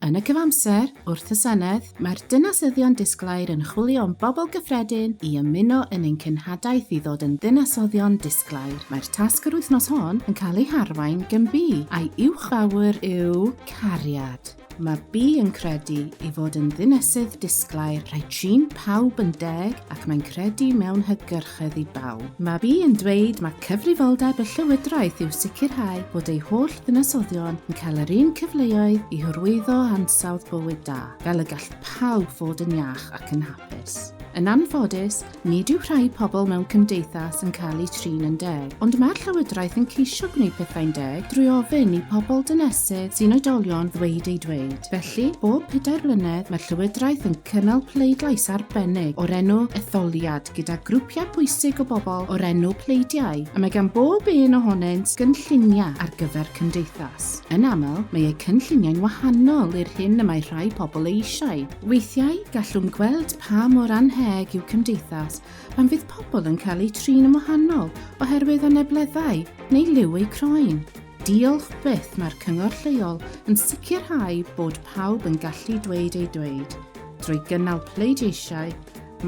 Yn y cyfamser, wrth y Senedd, mae'r dinasyddion disglair yn chwilio am bobl gyffredin i ymuno yn ein cynhadaeth i ddod yn ddinasyddion disglair. Mae'r tasg yr wythnos hon yn cael ei harwain gan B, a'i uwchfawr yw cariad. Mae B yn credu i fod yn ddinesydd disglair rhaid trin pawb yn deg ac mae'n credu mewn hygyrchedd i bawb. Mae B yn dweud mae cyfrifoldeb y llywodraeth yw sicrhau bod ei holl ddinasyddion yn cael yr un cyfleoedd i hyrwyddo ansawdd bywyd da, fel y gall pawb fod yn iach ac yn hapus. Yn anffodus, nid yw rhai pobl mewn cymdeithas yn cael eu trin yn deg, ond mae'r llywodraeth yn ceisio gwneud pethau'n deg drwy ofyn i pobl dynesydd sy'n oedolion ddweud ei dweud. Felly, bob 4 blynedd mae'r llywodraeth yn cynnal pleidlais arbennig o'r enw etholiad gyda grwpiau pwysig o bobl o'r enw pleidiau, a mae gan bob un ohonynt gynlluniau ar gyfer cymdeithas. Yn aml, mae eu cynlluniau'n wahanol i'r hyn y mae rhai pobl eisiau. Weithiau, gallwn gweld pa mor anheg yw cymdeithas pan fydd pobl yn cael eu trin yn wahanol oherwydd anebleddau neu liw eu croen. Diolch byth mae'r cyngor lleol yn sicrhau bod pawb yn gallu dweud ei dweud. Drwy gynnal pleidleisiau,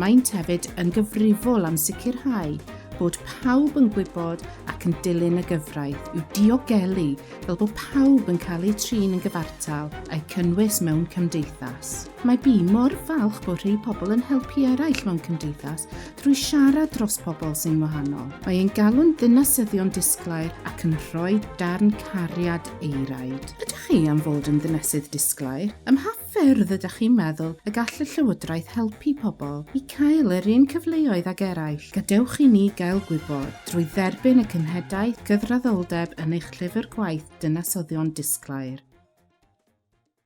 maent hefyd yn gyfrifol am sicrhau bod pawb yn gwybod ac yn dilyn y gyfraith yw diogelu fel bod pawb yn cael eu trin yn gyfartal a'i cynnwys mewn cymdeithas. Mae B mor falch bod rhai pobl yn helpu eraill mewn cymdeithas drwy siarad dros pobl sy'n wahanol. Mae ein galw'n ddinasyddion disglair ac yn rhoi darn cariad eiraid. Ydych chi am fod yn ddinesydd disglair? Ym mha ffyrdd ydych chi'n meddwl y gall y llywodraeth helpu pobl i cael yr un cyfleoedd ag eraill? Gadewch i ni gael gwybod drwy dderbyn y cynhedaeth gyfraddoldeb yn eich llyfr gwaith Dynasyddion Disglair.